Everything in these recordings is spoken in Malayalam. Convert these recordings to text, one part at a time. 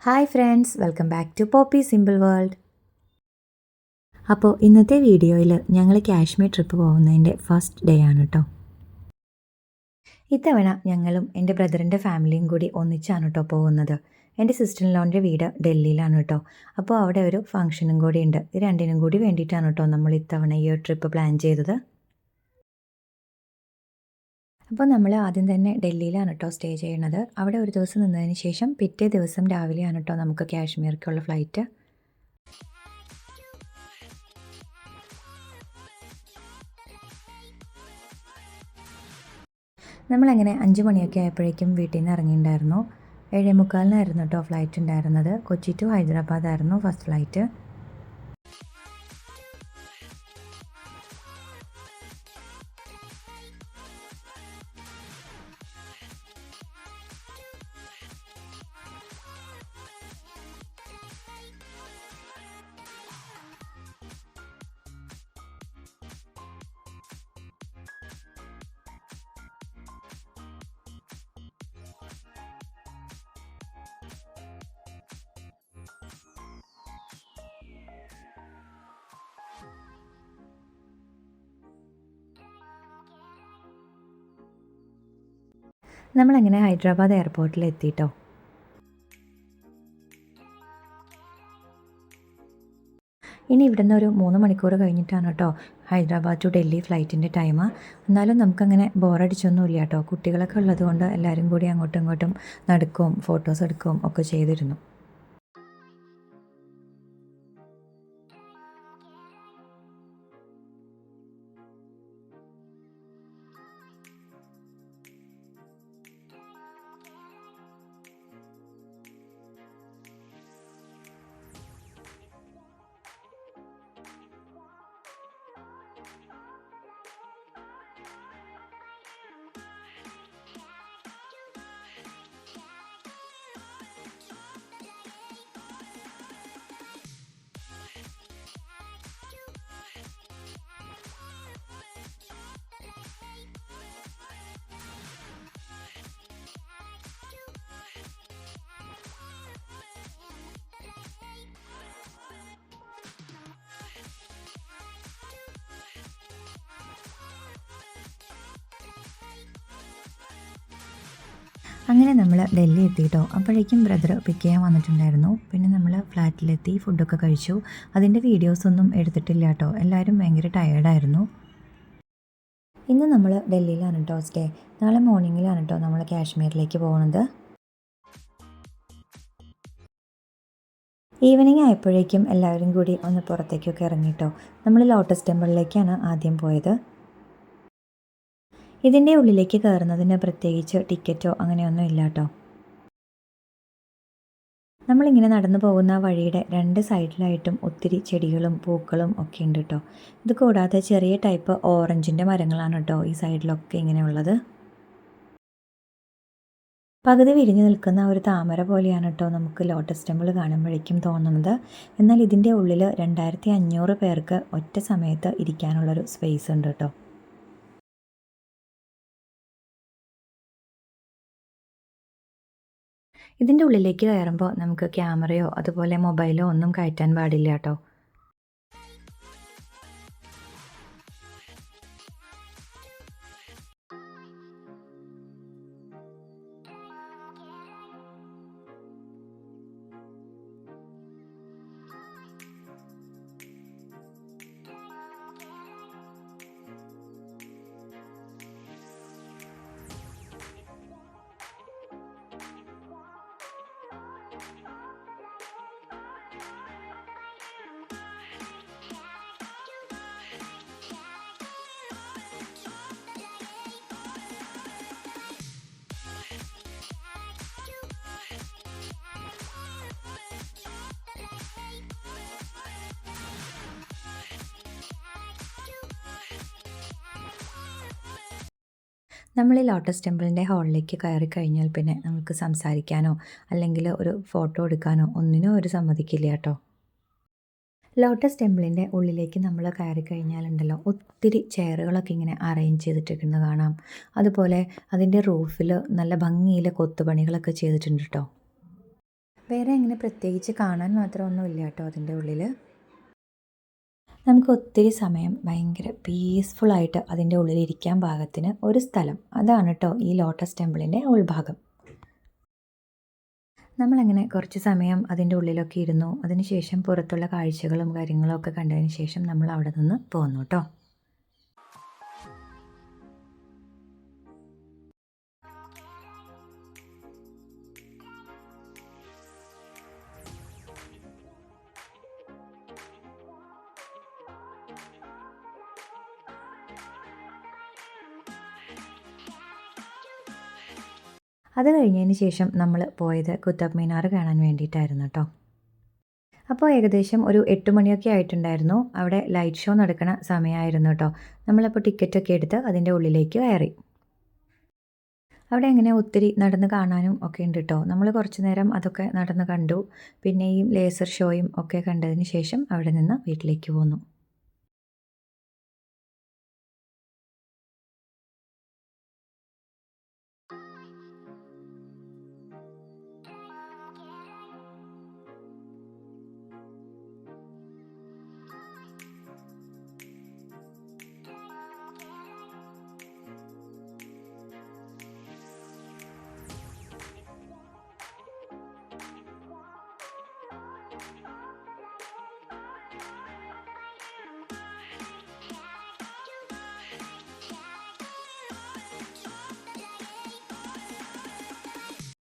Hi friends, welcome back to Poppy simple world. അപ്പോൾ ഇന്നത്തെ വീഡിയോയിൽ ഞങ്ങൾ കാശ്മീർ ട്രിപ്പ് പോകുന്നതിൻ്റെ ഫസ്റ്റ് ഡേ ആണ് കേട്ടോ. ഇത്തവണ ഞങ്ങളും എൻ്റെ ബ്രദറിൻ്റെ ഫാമിലിയും കൂടി ഒന്നിച്ചാണ് കേട്ടോ പോകുന്നത്. എൻ്റെ സിസ്റ്റർ ഇൻ ലോൻ്റെ വീട് ഡൽഹിയിലാണ് കേട്ടോ. അപ്പോൾ അവിടെ ഒരു ഫംഗ്ഷനും കൂടി ഉണ്ട്. ഇത് രണ്ടിനും കൂടി വേണ്ടിയിട്ടാണ് കേട്ടോ നമ്മൾ ഇത്തവണ ഈ ഒരു ട്രിപ്പ് പ്ലാൻ ചെയ്തത്. അപ്പോൾ നമ്മൾ ആദ്യം തന്നെ ഡൽഹിയിലാണ് കേട്ടോ സ്റ്റേ ചെയ്യുന്നത്. അവിടെ ഒരു ദിവസം നിന്നതിന് ശേഷം പിറ്റേ ദിവസം രാവിലെയാണ് കേട്ടോ നമുക്ക് കാശ്മീർക്കുള്ള ഫ്ലൈറ്റ്. നമ്മളങ്ങനെ 5 മണിയൊക്കെ ആയപ്പോഴേക്കും വീട്ടിൽ നിന്ന് ഇറങ്ങിയിട്ടുണ്ടായിരുന്നു. 7:45 കേട്ടോ ഫ്ലൈറ്റ് ഉണ്ടായിരുന്നത്. കൊച്ചി ടു ഹൈദരാബാദ് ആയിരുന്നു ഫസ്റ്റ് ഫ്ലൈറ്റ്. നമ്മളങ്ങനെ ഹൈദരാബാദ് എയർപോർട്ടിൽ എത്തിയിട്ടോ. ഇനി ഇവിടുന്ന് ഒരു 3 മണിക്കൂർ കഴിഞ്ഞിട്ടാണ് കേട്ടോ ഹൈദരാബാദ് ടു ഡൽഹി ഫ്ലൈറ്റിൻ്റെ ടൈം. എന്നാലും നമുക്കങ്ങനെ ബോറടിച്ചൊന്നുമില്ല കേട്ടോ. കുട്ടികളൊക്കെ ഉള്ളതുകൊണ്ട് എല്ലാവരും കൂടി അങ്ങോട്ടും ഇങ്ങോട്ടും നടക്കുകയും ഫോട്ടോസ് എടുക്കുകയും ഒക്കെ ചെയ്തിരുന്നു. അങ്ങനെ നമ്മൾ ഡൽഹി എത്തിയിട്ടോ. അപ്പോഴേക്കും ബ്രദർ പിക്ക് ചെയ്യാൻ വന്നിട്ടുണ്ടായിരുന്നു. പിന്നെ നമ്മൾ ഫ്ലാറ്റിലെത്തി ഫുഡൊക്കെ കഴിച്ചു. അതിൻ്റെ വീഡിയോസൊന്നും എടുത്തിട്ടില്ല കേട്ടോ. എല്ലാവരും ഭയങ്കര ടയേർഡായിരുന്നു. ഇന്ന് നമ്മൾ ഡൽഹിയിലാണ് കേട്ടോ സ്റ്റേ. നാളെ മോർണിംഗിലാണ് കേട്ടോ നമ്മൾ കാശ്മീരിലേക്ക് പോകുന്നത്. ഈവനിങ് ആയപ്പോഴേക്കും എല്ലാവരും കൂടി ഒന്ന് പുറത്തേക്കൊക്കെ ഇറങ്ങിട്ടോ. നമ്മൾ ലോട്ടസ് ടെമ്പിളിലേക്കാണ് ആദ്യം പോയത്. ഇതിൻ്റെ ഉള്ളിലേക്ക് കയറുന്നതിന് പ്രത്യേകിച്ച് ടിക്കറ്റോ അങ്ങനെയൊന്നും ഇല്ല കേട്ടോ. നമ്മളിങ്ങനെ നടന്നു പോകുന്ന വഴിയുടെ 2 സൈഡിലായിട്ടും ഒത്തിരി ചെടികളും പൂക്കളും ഒക്കെ ഉണ്ട് കേട്ടോ. ഇത് കൂടാതെ ചെറിയ ടൈപ്പ് ഓറഞ്ചിൻ്റെ മരങ്ങളാണ് കേട്ടോ ഈ സൈഡിലൊക്കെ ഇങ്ങനെ ഉള്ളത്. പകുതി വിരിഞ്ഞു നിൽക്കുന്ന ഒരു താമര പോലെയാണ് കേട്ടോ നമുക്ക് ലോട്ടസ് ടെമ്പിൾ കാണുമ്പോഴേക്കും തോന്നുന്നത്. എന്നാൽ ഇതിൻ്റെ ഉള്ളിൽ 2500 പേർക്ക് ഒറ്റ സമയത്ത് ഇരിക്കാനുള്ളൊരു സ്പേസ് ഉണ്ട് കേട്ടോ. ഇതിൻ്റെ ഉള്ളിലേക്ക് കയറുമ്പോൾ നമുക്ക് ക്യാമറയോ അതുപോലെ മൊബൈലോ ഒന്നും കയറ്റാൻ പാടില്ല കേട്ടോ. നമ്മൾ ഈ ലോട്ടസ് ടെമ്പിളിൻ്റെ ഹാളിലേക്ക് കയറി കഴിഞ്ഞാൽ പിന്നെ നമുക്ക് സംസാരിക്കാനോ അല്ലെങ്കിൽ ഒരു ഫോട്ടോ എടുക്കാനോ ഒന്നിനും ഒരു സമ്മതിക്കില്ല കേട്ടോ. ലോട്ടസ് ടെമ്പിളിൻ്റെ ഉള്ളിലേക്ക് നമ്മൾ കയറി കഴിഞ്ഞാലുണ്ടല്ലോ ഒത്തിരി ചെയറുകളൊക്കെ ഇങ്ങനെ അറേഞ്ച് ചെയ്തിട്ടിരിക്കുന്നത് കാണാം. അതുപോലെ അതിൻ്റെ റൂഫിൽ നല്ല ഭംഗിയിൽ കൊത്തുപണികളൊക്കെ ചെയ്തിട്ടുണ്ട് കേട്ടോ. വേറെ അങ്ങനെ പ്രത്യേകിച്ച് കാണാൻ മാത്രമൊന്നുമില്ല കേട്ടോ അതിൻ്റെ ഉള്ളിൽ. നമുക്ക് ഒത്തിരി സമയം ഭയങ്കര പീസ്ഫുള്ളായിട്ട് അതിൻ്റെ ഉള്ളിലിരിക്കാൻ പാകത്തിന് ഒരു സ്ഥലം, അതാണ് കേട്ടോ ഈ ലോട്ടസ് ടെമ്പിളിൻ്റെ ഉൾഭാഗം. നമ്മളങ്ങനെ കുറച്ച് സമയം അതിൻ്റെ ഉള്ളിലൊക്കെ ഇരുന്നു. അതിനുശേഷം പുറത്തുള്ള കാഴ്ചകളും കാര്യങ്ങളും ഒക്കെ കണ്ടതിന് ശേഷം നമ്മൾ അവിടെ നിന്ന് പോന്നു കേട്ടോ. അത് കഴിഞ്ഞതിന് ശേഷം നമ്മൾ പോയത് കുത്തബ് മിനാർ കാണാൻ വേണ്ടിയിട്ടായിരുന്നു കേട്ടോ. അപ്പോൾ ഏകദേശം ഒരു 8 മണിയൊക്കെ ആയിട്ടുണ്ടായിരുന്നു. അവിടെ ലൈറ്റ് ഷോ നടക്കുന്ന സമയമായിരുന്നു കേട്ടോ. നമ്മളപ്പോൾ ടിക്കറ്റൊക്കെ എടുത്ത് അതിൻ്റെ ഉള്ളിലേക്ക് കയറി. അവിടെ അങ്ങനെ ഒത്തിരി നടന്ന് കാണാനും ഒക്കെ ഉണ്ട് കേട്ടോ. നമ്മൾ കുറച്ച് നേരം അതൊക്കെ നടന്ന് കണ്ടു. പിന്നെ ഈ ലേസർ ഷോയും ഒക്കെ കണ്ടതിന് ശേഷം അവിടെ നിന്ന് വീട്ടിലേക്ക് പോന്നു.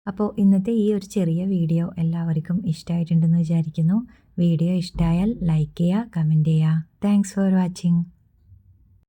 അപ്പോൾ ഇന്നത്തെ ഈ ഒരു ചെറിയ വീഡിയോ എല്ലാവർക്കും ഇഷ്ടമായിട്ടുണ്ടെന്ന് വിചാരിക്കുന്നു. വീഡിയോ ഇഷ്ടമായാൽ ലൈക്ക് ചെയ്യുക, കമൻറ്റ് ചെയ്യുക. Thanks for watching.